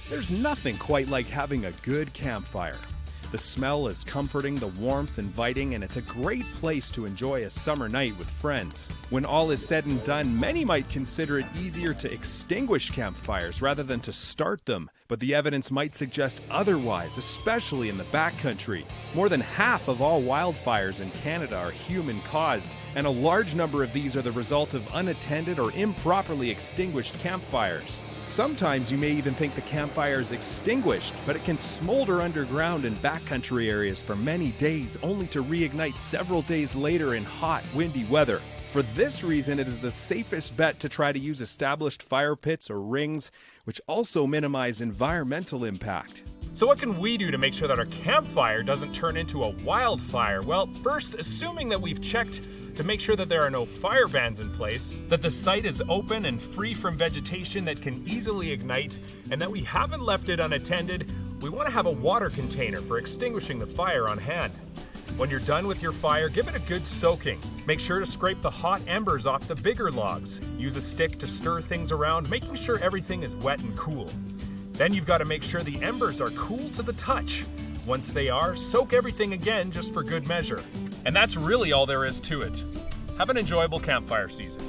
There's nothing quite like having a good campfire. The smell is comforting, the warmth inviting, and it's a great place to enjoy a summer night with friends. When all is said and done, many might consider it easier to extinguish campfires rather than to start them, but the evidence might suggest otherwise, especially in the backcountry. More than half of all wildfires in Canada are human-caused, and a large number of these are the result of unattended or improperly extinguished campfires. Sometimes you may even think the campfire is extinguished, but it can smolder underground in backcountry areas for many days, only to reignite several days later in hot, windy weather. For this reason, it is the safest bet to try to use established fire pits or rings, which also minimize environmental impact. So what can we do to make sure that our campfire doesn't turn into a wildfire? Well, first, assuming that we've checked to make sure that there are no fire bans in place, that the site is open and free from vegetation that can easily ignite, and that we haven't left it unattended, we want to have a water container for extinguishing the fire on hand. When you're done with your fire, give it a good soaking. Make sure to scrape the hot embers off the bigger logs. Use a stick to stir things around, making sure everything is wet and cool. Then you've got to make sure the embers are cool to the touch. Once they are, soak everything again just for good measure. And that's really all there is to it. Have an enjoyable campfire season.